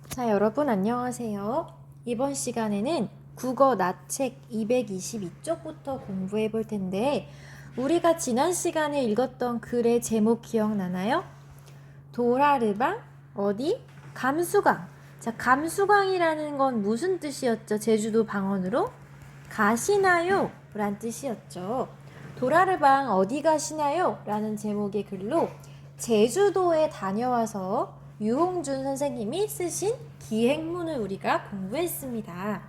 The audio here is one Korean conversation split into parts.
자, 여러분 안녕하세요. 이번 시간에는 국어 나책 222쪽부터 공부해 볼 텐데 우리가 지난 시간에 읽었던 글의 제목 기억나나요? 도라르방 어디? 감수광. 자, 감수광이라는 건 무슨 뜻이었죠? 제주도 방언으로? 가시나요? 란 뜻이었죠. 도라르방 어디 가시나요? 라는 제목의 글로 제주도에 다녀와서 유홍준 선생님이 쓰신 기행문을 우리가 공부했습니다.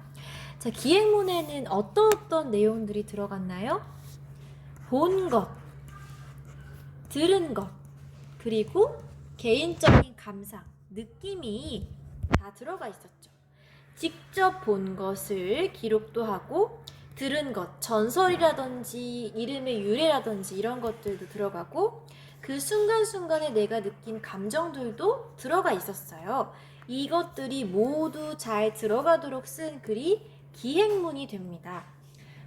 자, 기행문에는 어떤 내용들이 들어갔나요? 본 것, 들은 것, 그리고 개인적인 감상, 느낌이 다 들어가 있었죠. 직접 본 것을 기록도 하고 들은 것, 전설이라든지 이름의 유래라든지 이런 것들도 들어가고 그 순간순간에 내가 느낀 감정들도 들어가 있었어요. 이것들이 모두 잘 들어가도록 쓴 글이 기행문이 됩니다.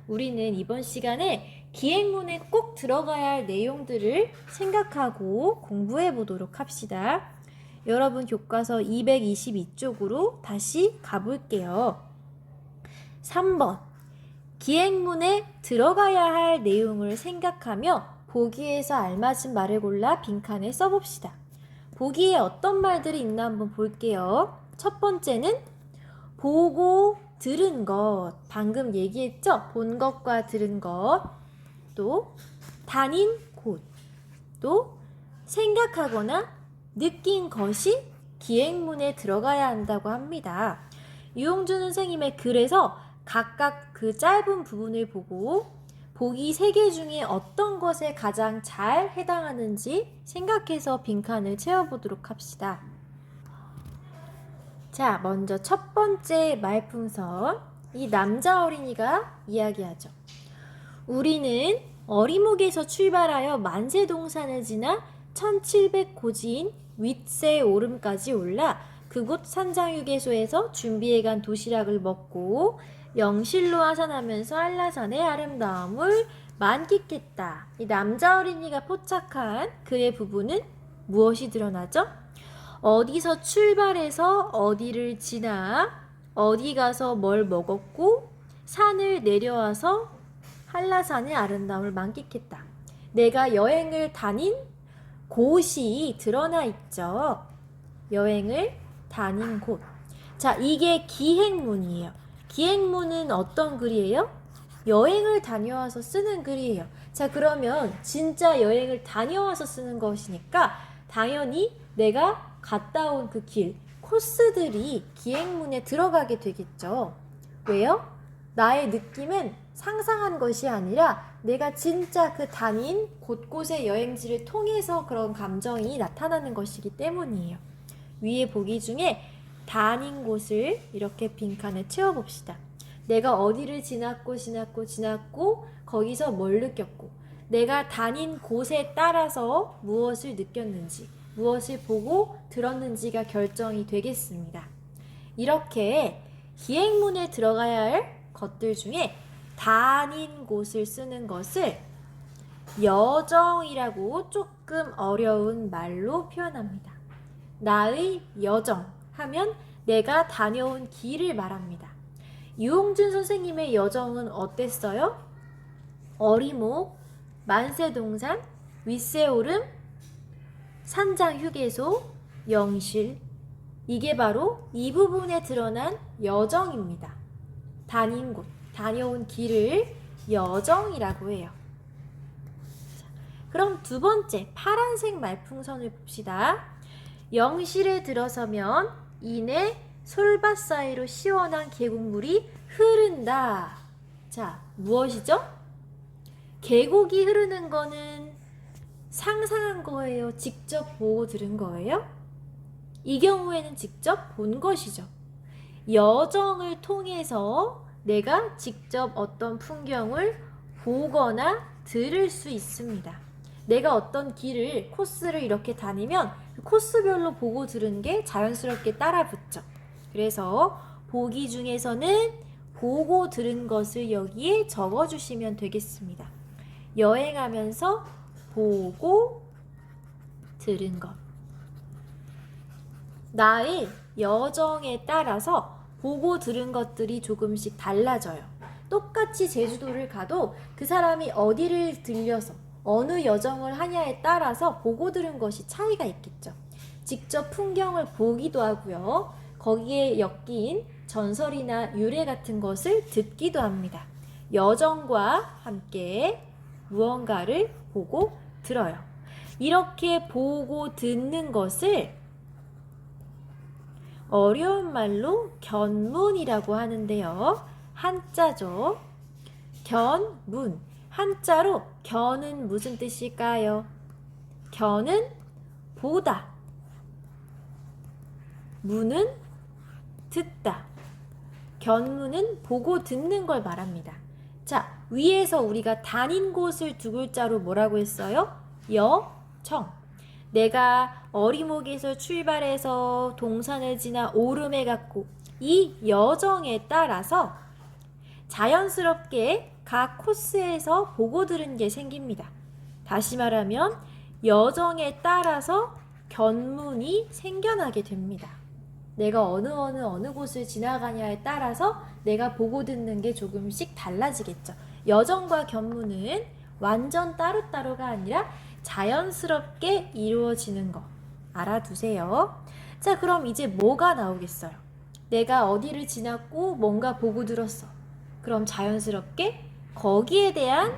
우리는 이번 시간에 기행문에 꼭 들어가야 할 내용들을 생각하고 공부해 보도록 합시다. 여러분 교과서 222쪽으로 다시 가볼게요. 3번 기행문에 들어가야 할 내용을 생각하며 보기에서 알맞은 말을 골라 빈칸에 써봅시다. 보기에 어떤 말들이 있나 한번 볼게요. 첫 번째는 보고 들은 것, 방금 얘기했죠? 본 것과 들은 것, 또 다닌 곳, 또 생각하거나 느낀 것이 기행문에 들어가야 한다고 합니다. 유홍준 선생님의 글에서 각각 그 짧은 부분을 보고 보기 3개 중에 어떤 것에 가장 잘 해당하는지 생각해서 빈칸을 채워보도록 합시다. 자, 먼저 첫 번째 말풍선, 이 남자 어린이가 이야기하죠. 우리는 어리목에서 출발하여 만세동산을 지나 1700고지인 윗세 오름까지 올라 그곳 산장휴게소에서 준비해간 도시락을 먹고 영실로 하산하면서 한라산의 아름다움을 만끽했다. 이 남자 어린이가 포착한 그의 부분은 무엇이 드러나죠? 어디서 출발해서 어디를 지나 어디 가서 뭘 먹었고 산을 내려와서 한라산의 아름다움을 만끽했다. 내가 여행을 다닌 곳이 드러나 있죠. 여행을 다닌 곳. 자, 이게 기행문이에요. 기행문은 어떤 글이에요? 여행을 다녀와서 쓰는 글이에요. 자, 그러면 진짜 여행을 다녀와서 쓰는 것이니까 당연히 내가 갔다 온 그 길, 코스들이 기행문에 들어가게 되겠죠. 왜요? 나의 느낌은 상상한 것이 아니라 내가 진짜 그 다닌 곳곳의 여행지를 통해서 그런 감정이 나타나는 것이기 때문이에요. 위에 보기 중에 다닌 곳을 이렇게 빈칸에 채워봅시다. 내가 어디를 지났고 거기서 뭘 느꼈고 내가 다닌 곳에 따라서 무엇을 느꼈는지 무엇을 보고 들었는지가 결정이 되겠습니다. 이렇게 기행문에 들어가야 할 것들 중에 다닌 곳을 쓰는 것을 여정이라고 조금 어려운 말로 표현합니다. 나의 여정 하면 내가 다녀온 길을 말합니다. 유홍준 선생님의 여정은 어땠어요? 어리목, 만세동산, 윗세오름, 산장휴게소, 영실. 이게 바로 이 부분에 드러난 여정입니다. 다닌 곳, 다녀온 길을 여정이라고 해요. 자, 그럼 두 번째 파란색 말풍선을 봅시다. 영실에 들어서면 이내 솔밭 사이로 시원한 계곡물이 흐른다. 자, 무엇이죠? 계곡이 흐르는 거는 상상한 거예요? 직접 보고 들은 거예요? 이 경우에는 직접 본 것이죠. 여정을 통해서 내가 직접 어떤 풍경을 보거나 들을 수 있습니다. 내가 어떤 길을, 코스를 이렇게 다니면 코스별로 보고 들은 게 자연스럽게 따라 붙죠. 그래서 보기 중에서는 보고 들은 것을 여기에 적어주시면 되겠습니다. 여행하면서 보고 들은 것. 나의 여정에 따라서 보고 들은 것들이 조금씩 달라져요. 똑같이 제주도를 가도 그 사람이 어디를 들려서 어느 여정을 하냐에 따라서 보고 들은 것이 차이가 있겠죠. 직접 풍경을 보기도 하고요. 거기에 엮인 전설이나 유래 같은 것을 듣기도 합니다. 여정과 함께 무언가를 보고 들어요. 이렇게 보고 듣는 것을 어려운 말로 견문이라고 하는데요. 한자죠. 견문. 한자로 견은 무슨 뜻일까요? 견은 보다. 문은 듣다. 견문은 보고 듣는 걸 말합니다. 자, 위에서 우리가 다닌 곳을 두 글자로 뭐라고 했어요? 여정. 내가 어리목에서 출발해서 동산을 지나 오름에 갔고 이 여정에 따라서 자연스럽게 각 코스에서 보고 들은 게 생깁니다. 다시 말하면 여정에 따라서 견문이 생겨나게 됩니다. 내가 어느 곳을 지나가냐에 따라서 내가 보고 듣는 게 조금씩 달라지겠죠. 여정과 견문은 완전 따로따로가 아니라 자연스럽게 이루어지는 거 알아두세요. 자, 그럼 이제 뭐가 나오겠어요? 내가 어디를 지났고 뭔가 보고 들었어. 그럼 자연스럽게 거기에 대한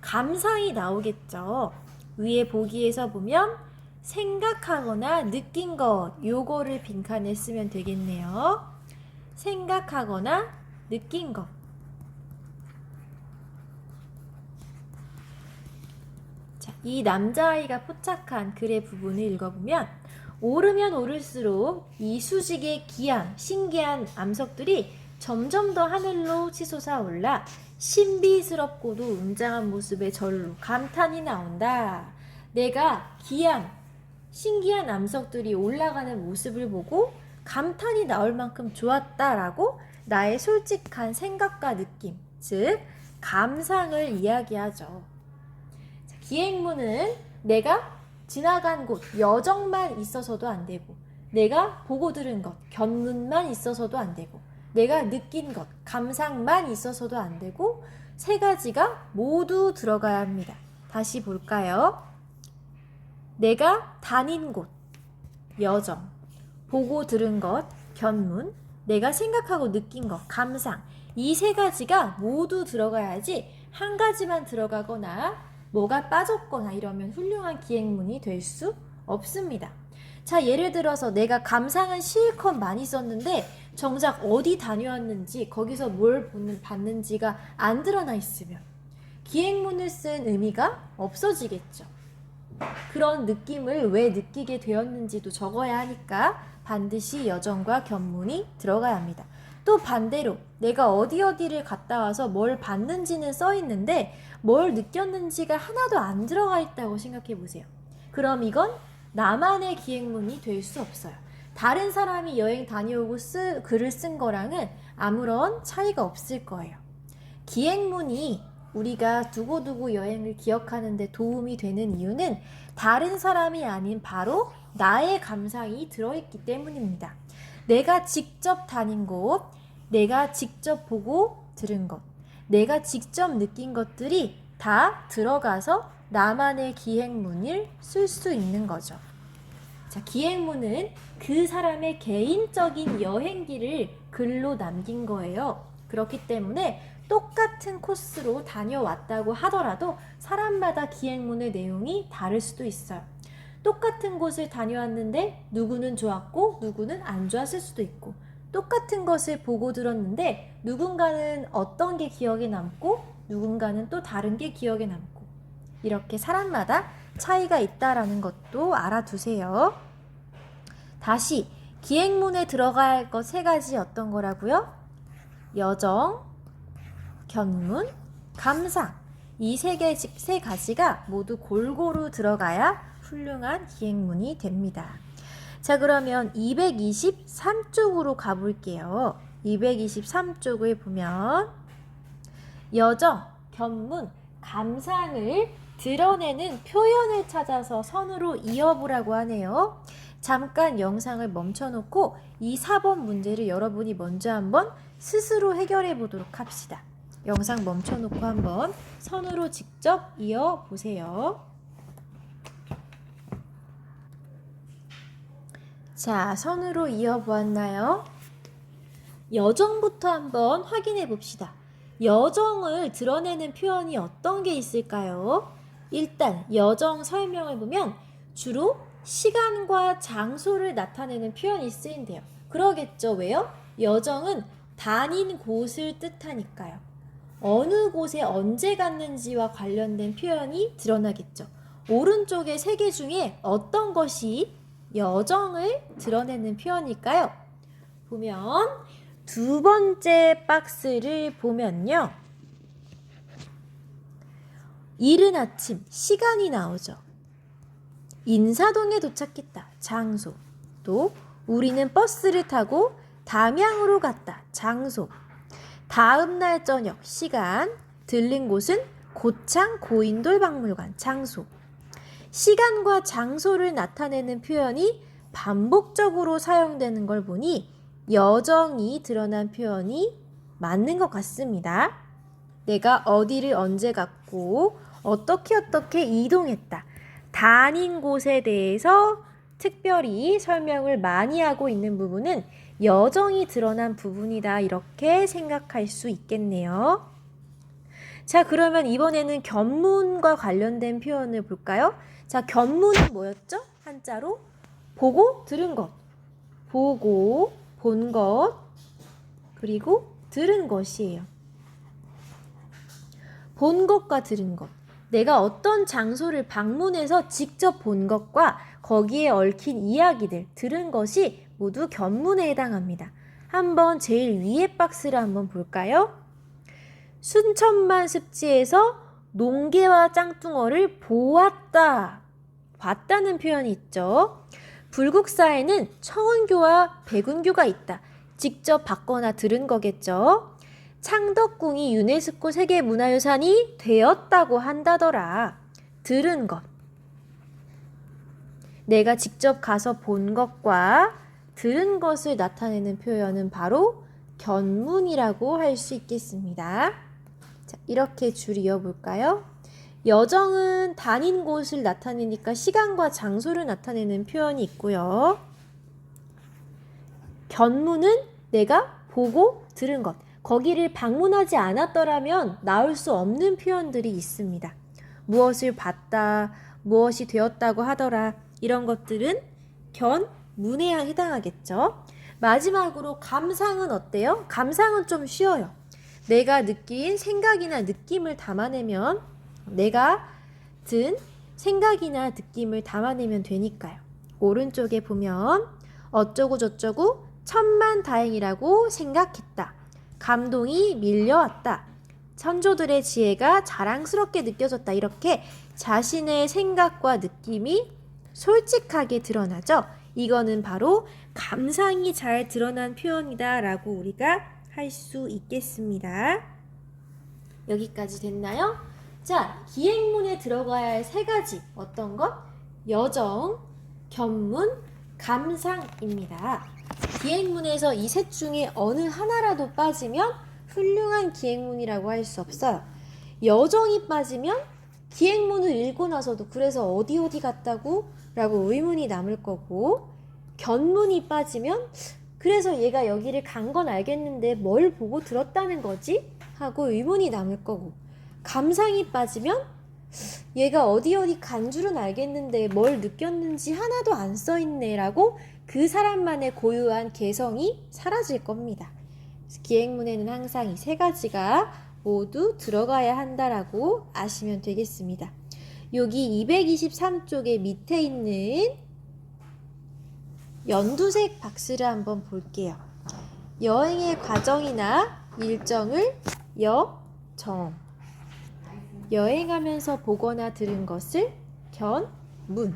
감상이 나오겠죠. 위에 보기에서 보면 생각하거나 느낀 것, 요거를 빈칸에 쓰면 되겠네요. 생각하거나 느낀 것. 자, 이 남자아이가 포착한 글의 부분을 읽어보면 오르면 오를수록 이 수직의 기암, 신기한 암석들이 점점 더 하늘로 치솟아 올라 신비스럽고도 웅장한 모습의 절로 감탄이 나온다. 내가 기암, 신기한 암석들이 올라가는 모습을 보고 감탄이 나올 만큼 좋았다라고 나의 솔직한 생각과 느낌, 즉 감상을 이야기하죠. 기행문은 내가 지나간 곳, 여정만 있어서도 안 되고 내가 보고 들은 것, 견문만 있어서도 안 되고 내가 느낀 것, 감상만 있어서도 안 되고 세 가지가 모두 들어가야 합니다. 다시 볼까요? 내가 다닌 곳, 여정, 보고 들은 것, 견문, 내가 생각하고 느낀 것, 감상, 이 세 가지가 모두 들어가야지 한 가지만 들어가거나 뭐가 빠졌거나 이러면 훌륭한 기행문이 될 수 없습니다. 자, 예를 들어서 내가 감상은 실컷 많이 썼는데 정작 어디 다녀왔는지 거기서 뭘 봤는지가 안 드러나 있으면 기행문을 쓴 의미가 없어지겠죠. 그런 느낌을 왜 느끼게 되었는지도 적어야 하니까 반드시 여정과 견문이 들어가야 합니다. 또 반대로 내가 어디를 갔다 와서 뭘 봤는지는 써 있는데 뭘 느꼈는지가 하나도 안 들어가 있다고 생각해 보세요. 그럼 이건 나만의 기행문이 될 수 없어요. 다른 사람이 여행 다녀오고 글을 쓴 거랑은 아무런 차이가 없을 거예요. 기행문이 우리가 두고두고 여행을 기억하는 데 도움이 되는 이유는 다른 사람이 아닌 바로 나의 감상이 들어있기 때문입니다. 내가 직접 다닌 곳, 내가 직접 보고 들은 것, 내가 직접 느낀 것들이 다 들어가서 나만의 기행문을 쓸 수 있는 거죠. 자, 기행문은 그 사람의 개인적인 여행기를 글로 남긴 거예요. 그렇기 때문에 똑같은 코스로 다녀왔다고 하더라도 사람마다 기행문의 내용이 다를 수도 있어요. 똑같은 곳을 다녀왔는데 누구는 좋았고 누구는 안 좋았을 수도 있고 똑같은 것을 보고 들었는데 누군가는 어떤 게 기억에 남고 누군가는 또 다른 게 기억에 남고 이렇게 사람마다 차이가 있다라는 것도 알아두세요. 다시 기행문에 들어가야 할 것 세 가지 어떤 거라고요? 여정, 견문, 감상 이 세 가지가 모두 골고루 들어가야 훌륭한 기행문이 됩니다. 자, 그러면 223쪽으로 가볼게요. 223쪽을 보면 여정, 견문, 감상을 드러내는 표현을 찾아서 선으로 이어보라고 하네요. 잠깐 영상을 멈춰놓고 이 4번 문제를 여러분이 먼저 한번 스스로 해결해 보도록 합시다. 영상 멈춰놓고 한번 선으로 직접 이어보세요. 자, 선으로 이어보았나요? 여정부터 한번 확인해 봅시다. 여정을 드러내는 표현이 어떤 게 있을까요? 일단 여정 설명을 보면 주로 시간과 장소를 나타내는 표현이 쓰인대요. 그러겠죠. 왜요? 여정은 다닌 곳을 뜻하니까요. 어느 곳에 언제 갔는지와 관련된 표현이 드러나겠죠. 오른쪽의 세 개 중에 어떤 것이 여정을 드러내는 표현일까요? 보면 두 번째 박스를 보면요. 이른 아침, 시간이 나오죠. 인사동에 도착했다. 장소. 또 우리는 버스를 타고 담양으로 갔다. 장소. 다음 날 저녁, 시간. 들른 곳은 고창 고인돌 박물관. 장소. 시간과 장소를 나타내는 표현이 반복적으로 사용되는 걸 보니 여정이 드러난 표현이 맞는 것 같습니다. 내가 어디를 언제 갔고 어떻게 이동했다. 다닌 곳에 대해서 특별히 설명을 많이 하고 있는 부분은 여정이 드러난 부분이다. 이렇게 생각할 수 있겠네요. 자, 그러면 이번에는 견문과 관련된 표현을 볼까요? 자, 견문은 뭐였죠? 한자로 보고 들은 것. 보고 본 것, 그리고 들은 것이에요. 본 것과 들은 것. 내가 어떤 장소를 방문해서 직접 본 것과 거기에 얽힌 이야기들, 들은 것이 모두 견문에 해당합니다. 한번 제일 위에 박스를 한번 볼까요? 순천만 습지에서 농개와 짱뚱어를 보았다. 봤다는 표현이 있죠. 불국사에는 청운교와 백운교가 있다. 직접 봤거나 들은 거겠죠. 창덕궁이 유네스코 세계문화유산이 되었다고 한다더라. 들은 것. 내가 직접 가서 본 것과 들은 것을 나타내는 표현은 바로 견문이라고 할 수 있겠습니다. 자, 이렇게 줄 이어볼까요? 여정은 다닌 곳을 나타내니까 시간과 장소를 나타내는 표현이 있고요. 견문은 내가 보고 들은 것. 거기를 방문하지 않았더라면 나올 수 없는 표현들이 있습니다. 무엇을 봤다, 무엇이 되었다고 하더라. 이런 것들은 견문에 해당하겠죠. 마지막으로 감상은 어때요? 감상은 좀 쉬워요. 내가 느낀 생각이나 느낌을 담아내면 내가 든 생각이나 느낌을 담아내면 되니까요. 오른쪽에 보면 어쩌고 저쩌고 천만다행이라고 생각했다. 감동이 밀려왔다. 선조들의 지혜가 자랑스럽게 느껴졌다. 이렇게 자신의 생각과 느낌이 솔직하게 드러나죠. 이거는 바로 감상이 잘 드러난 표현이다 라고 우리가 할 수 있겠습니다. 여기까지 됐나요? 자, 기행문에 들어가야 할 세 가지. 어떤 것? 여정, 견문, 감상입니다. 기행문에서 이 셋 중에 어느 하나라도 빠지면 훌륭한 기행문이라고 할 수 없어요. 여정이 빠지면 기행문을 읽고 나서도 그래서 어디 갔다고? 라고 의문이 남을 거고, 견문이 빠지면 그래서 얘가 여기를 간 건 알겠는데 뭘 보고 들었다는 거지? 하고 의문이 남을 거고, 감상이 빠지면 얘가 어디 간 줄은 알겠는데 뭘 느꼈는지 하나도 안 써있네 라고 그 사람만의 고유한 개성이 사라질 겁니다. 기행문에는 항상 이 세 가지가 모두 들어가야 한다라고 아시면 되겠습니다. 여기 223쪽에 밑에 있는 연두색 박스를 한번 볼게요. 여행의 과정이나 일정을 여정, 여행하면서 보거나 들은 것을 견문,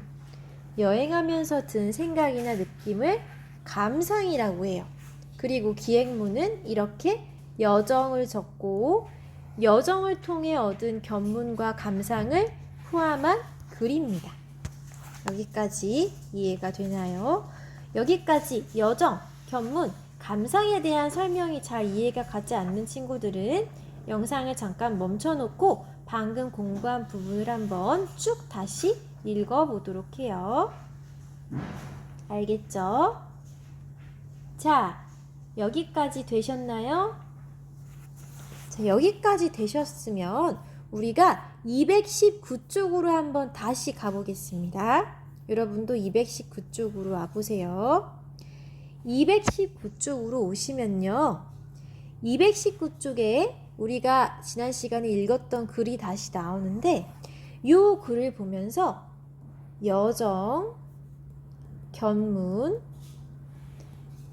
여행하면서 든 생각이나 느낌을 감상이라고 해요. 그리고 기행문은 이렇게 여정을 적고 여정을 통해 얻은 견문과 감상을 포함한 글입니다. 여기까지 이해가 되나요? 여기까지 여정, 견문, 감상에 대한 설명이 잘 이해가 가지 않는 친구들은 영상을 잠깐 멈춰놓고 방금 공부한 부분을 한번 쭉 다시 읽어보도록 해요. 알겠죠? 자, 여기까지 되셨나요? 자, 여기까지 되셨으면 우리가 219쪽으로 한번 다시 가보겠습니다. 여러분도 219쪽으로 와보세요. 219쪽으로 오시면요. 219쪽에 우리가 지난 시간에 읽었던 글이 다시 나오는데 이 글을 보면서 여정, 견문,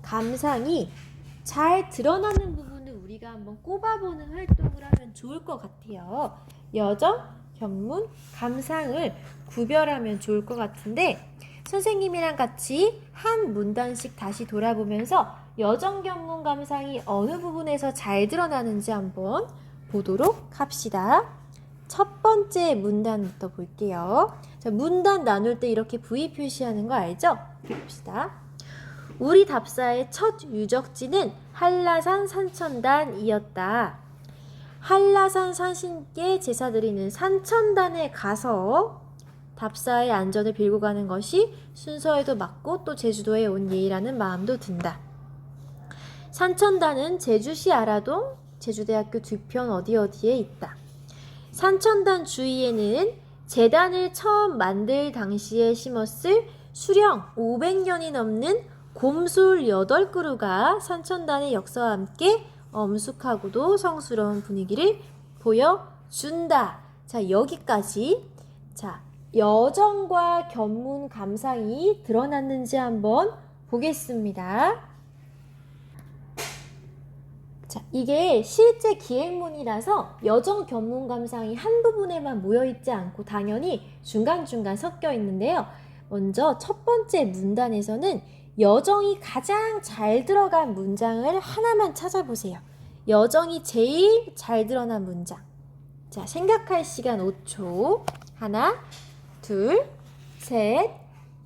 감상이 잘 드러나는 부분을 우리가 한번 꼽아보는 활동을 하면 좋을 것 같아요. 여정, 견문, 감상을 구별하면 좋을 것 같은데 선생님이랑 같이 한 문단씩 다시 돌아보면서 여정, 견문, 감상이 어느 부분에서 잘 드러나는지 한번 보도록 합시다. 첫 번째 문단부터 볼게요. 자, 문단 나눌 때 이렇게 V 표시하는 거 알죠? 봅시다. 우리 답사의 첫 유적지는 한라산 산천단이었다. 한라산 산신께 제사 드리는 산천단에 가서 답사의 안전을 빌고 가는 것이 순서에도 맞고 또 제주도에 온 예의라는 마음도 든다. 산천단은 제주시 아라동 제주대학교 뒤편 어디에 있다. 산천단 주위에는 제단을 처음 만들 당시에 심었을 수령 500년이 넘는 곰술 8그루가 산천단의 역사와 함께 엄숙하고도 성스러운 분위기를 보여준다. 자, 여기까지. 자, 여정과 견문 감상이 드러났는지 한번 보겠습니다. 자, 이게 실제 기행문이라서 여정, 견문, 감상이 한 부분에만 모여있지 않고 당연히 중간중간 섞여 있는데요. 먼저 첫 번째 문단에서는 여정이 가장 잘 들어간 문장을 하나만 찾아보세요. 여정이 제일 잘 드러난 문장. 자, 생각할 시간 5초. 하나, 둘, 셋,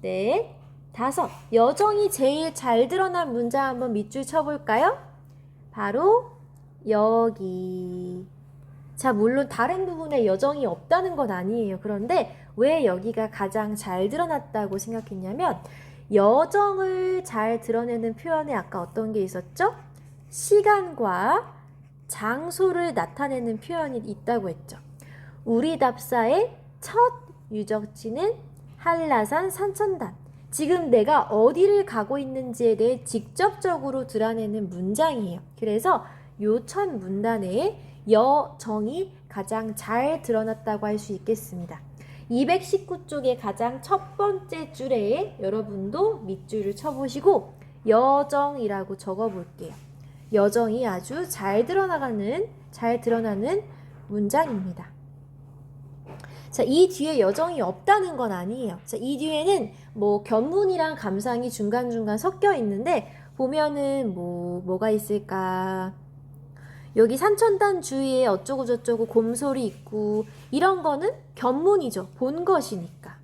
넷, 다섯. 여정이 제일 잘 드러난 문장 한번 밑줄 쳐볼까요? 바로 여기. 자, 물론 다른 부분에 여정이 없다는 건 아니에요. 그런데 왜 여기가 가장 잘 드러났다고 생각했냐면 여정을 잘 드러내는 표현에 아까 어떤 게 있었죠? 시간과 장소를 나타내는 표현이 있다고 했죠. 우리 답사의 첫 유적지는 한라산 산천단. 지금 내가 어디를 가고 있는지에 대해 직접적으로 드러내는 문장이에요. 그래서 요 첫 문단에 여정이 가장 잘 드러났다고 할 수 있겠습니다. 219쪽의 가장 첫 번째 줄에 여러분도 밑줄을 쳐보시고 여정이라고 적어볼게요. 여정이 아주 잘 드러나는 문장입니다. 자, 이 뒤에 여정이 없다는 건 아니에요. 자, 이 뒤에는 뭐 견문이랑 감상이 중간중간 섞여 있는데 보면은 뭐가 있을까? 여기 산천단 주위에 어쩌고저쩌고 곰솔이 있고 이런 거는 견문이죠. 본 것이니까.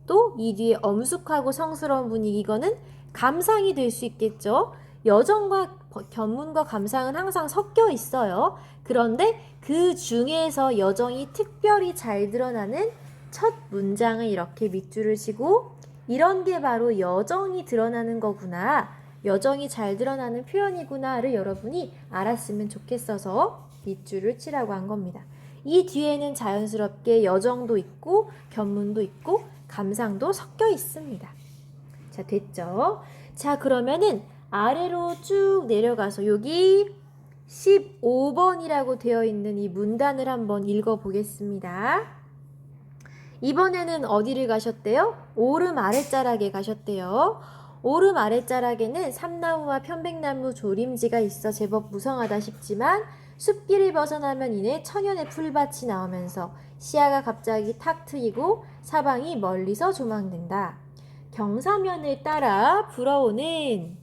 또 이 뒤에 엄숙하고 성스러운 분위기 이거는 감상이 될 수 있겠죠. 여정과 견문과 감상은 항상 섞여 있어요. 그런데 그 중에서 여정이 특별히 잘 드러나는 첫 문장을 이렇게 밑줄을 치고 이런 게 바로 여정이 드러나는 거구나. 여정이 잘 드러나는 표현이구나를 여러분이 알았으면 좋겠어서 밑줄을 치라고 한 겁니다. 이 뒤에는 자연스럽게 여정도 있고 견문도 있고 감상도 섞여 있습니다. 자, 됐죠? 자, 그러면은 아래로 쭉 내려가서 여기 15번이라고 되어 있는 이 문단을 한번 읽어보겠습니다. 이번에는 어디를 가셨대요? 오름 아랫자락에 가셨대요. 오름 아랫자락에는 삼나무와 편백나무 조림지가 있어 제법 무성하다 싶지만 숲길을 벗어나면 이내 천연의 풀밭이 나오면서 시야가 갑자기 탁 트이고 사방이 멀리서 조망된다. 경사면을 따라 불어오는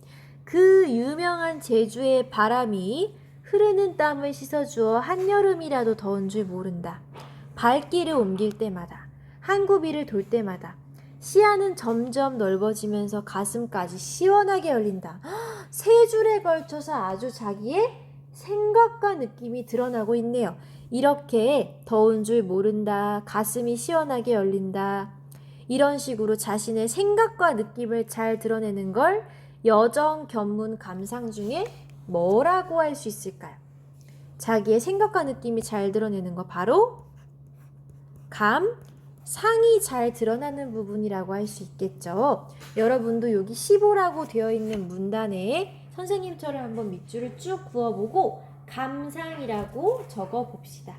그 유명한 제주의 바람이 흐르는 땀을 씻어주어 한여름이라도 더운 줄 모른다. 발길을 옮길 때마다, 한구비를 돌 때마다 시야는 점점 넓어지면서 가슴까지 시원하게 열린다. 세 줄에 걸쳐서 아주 자기의 생각과 느낌이 드러나고 있네요. 이렇게 더운 줄 모른다, 가슴이 시원하게 열린다, 이런 식으로 자신의 생각과 느낌을 잘 드러내는 걸 여정, 견문, 감상 중에 뭐라고 할 수 있을까요? 자기의 생각과 느낌이 잘 드러내는 거 바로 감상이 잘 드러나는 부분이라고 할 수 있겠죠. 여러분도 여기 15라고 되어 있는 문단에 선생님처럼 한번 밑줄을 쭉 그어보고 감상이라고 적어봅시다.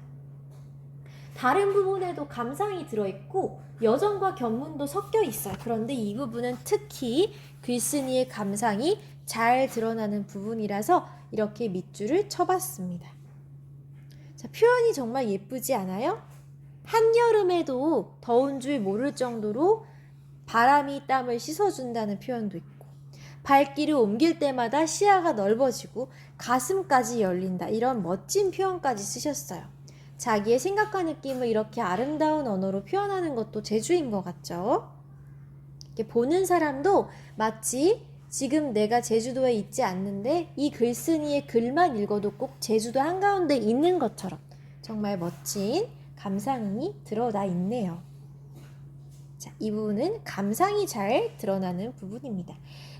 다른 부분에도 감상이 들어있고 여정과 견문도 섞여 있어요. 그런데 이 부분은 특히 글쓴이의 감상이 잘 드러나는 부분이라서 이렇게 밑줄을 쳐봤습니다. 자, 표현이 정말 예쁘지 않아요? 한여름에도 더운 줄 모를 정도로 바람이 땀을 씻어준다는 표현도 있고, 발길을 옮길 때마다 시야가 넓어지고 가슴까지 열린다, 이런 멋진 표현까지 쓰셨어요. 자기의 생각과 느낌을 이렇게 아름다운 언어로 표현하는 것도 재주인 것 같죠? 이렇게 보는 사람도 마치 지금 내가 제주도에 있지 않는데 이 글쓴이의 글만 읽어도 꼭 제주도 한가운데 있는 것처럼 정말 멋진 감상이 드러나 있네요. 자, 이 부분은 감상이 잘 드러나는 부분입니다.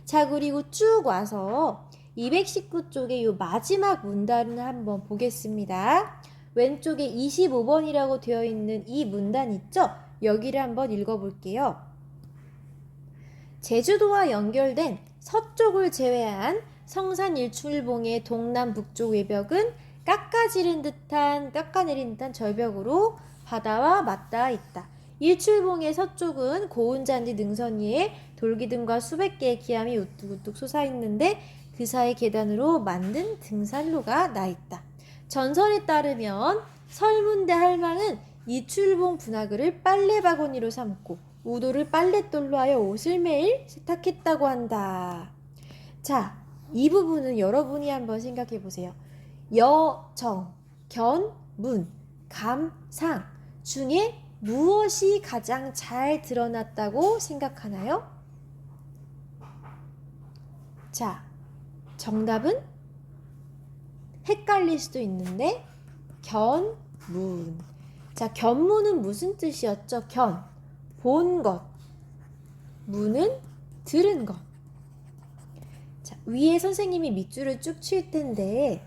자, 그리고 쭉 와서 219쪽의 이 마지막 문단을 한번 보겠습니다. 왼쪽에 25번이라고 되어 있는 이 문단 있죠? 여기를 한번 읽어볼게요. 제주도와 연결된 서쪽을 제외한 성산 일출봉의 동남북쪽 외벽은 깎아내린 듯한 절벽으로 바다와 맞닿아 있다. 일출봉의 서쪽은 고운 잔디 능선 위에 돌기둥과 수백 개의 기암이 우뚝우뚝 솟아있는데 그 사이 계단으로 만든 등산로가 나 있다. 전설에 따르면 설문대 할망은 이출봉 분화구를 빨래바구니로 삼고 우도를 빨랫돌로 하여 옷을 매일 세탁했다고 한다. 자, 이 부분은 여러분이 한번 생각해 보세요. 여정, 견, 문, 감, 상 중에 무엇이 가장 잘 드러났다고 생각하나요? 자, 정답은 헷갈릴 수도 있는데 견문. 자, 견문은 무슨 뜻이었죠? 견, 본 것. 문은 들은 것. 자, 위에 선생님이 밑줄을 쭉 칠 텐데,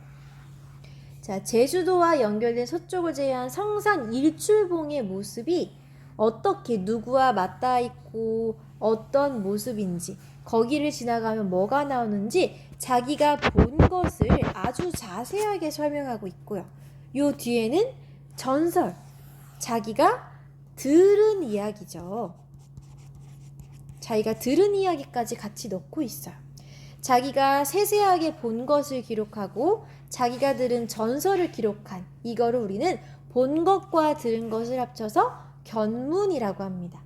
자, 제주도와 연결된 서쪽을 제외한 성산 일출봉의 모습이 어떻게 누구와 맞닿아 있고 어떤 모습인지, 거기를 지나가면 뭐가 나오는지 자기가 본 것을 아주 자세하게 설명하고 있고요. 요 뒤에는 전설, 자기가 들은 이야기죠. 자기가 들은 이야기까지 같이 넣고 있어요. 자기가 세세하게 본 것을 기록하고 자기가 들은 전설을 기록한 이거를 우리는 본 것과 들은 것을 합쳐서 견문이라고 합니다.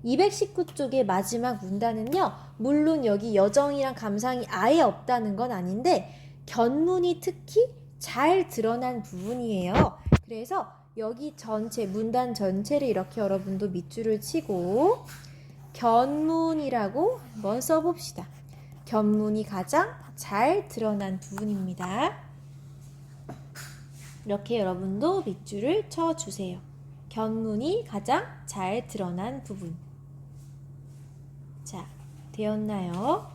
219쪽의 마지막 문단은요, 물론 여기 여정이랑 감상이 아예 없다는 건 아닌데 견문이 특히 잘 드러난 부분이에요. 그래서 여기 전체, 문단 전체를 이렇게 여러분도 밑줄을 치고 견문이라고 한번 써봅시다. 견문이 가장 잘 드러난 부분입니다. 이렇게 여러분도 밑줄을 쳐주세요. 견문이 가장 잘 드러난 부분. 자, 되었나요?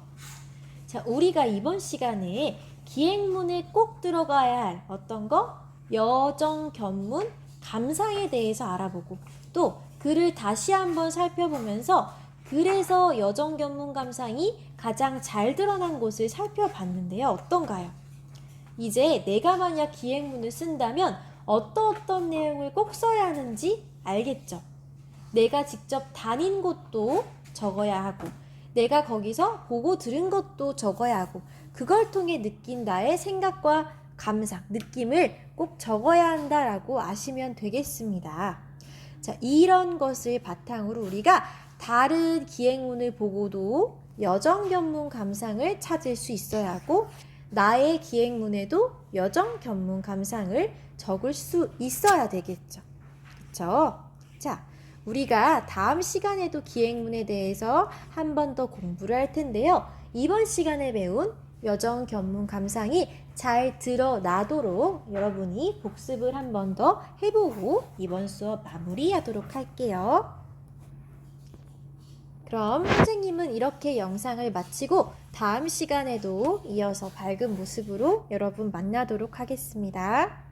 자, 우리가 이번 시간에 기행문에 꼭 들어가야 할 어떤 거? 여정, 견문, 감상에 대해서 알아보고 또 글을 다시 한번 살펴보면서 그래서 여정, 견문, 감상이 가장 잘 드러난 곳을 살펴봤는데요. 어떤가요? 이제 내가 만약 기행문을 쓴다면 어떤 내용을 꼭 써야 하는지 알겠죠? 내가 직접 다닌 곳도 적어야 하고 내가 거기서 보고 들은 것도 적어야 하고 그걸 통해 느낀 나의 생각과 감상, 느낌을 꼭 적어야 한다라고 아시면 되겠습니다. 자, 이런 것을 바탕으로 우리가 다른 기행문을 보고도 여정, 견문, 감상을 찾을 수 있어야 하고 나의 기행문에도 여정, 견문, 감상을 적을 수 있어야 되겠죠. 그렇죠? 자, 우리가 다음 시간에도 기행문에 대해서 한 번 더 공부를 할 텐데요. 이번 시간에 배운 여정 견문 감상이 잘 드러나도록 여러분이 복습을 한 번 더 해보고 이번 수업 마무리하도록 할게요. 그럼 선생님은 이렇게 영상을 마치고 다음 시간에도 이어서 밝은 모습으로 여러분 만나도록 하겠습니다.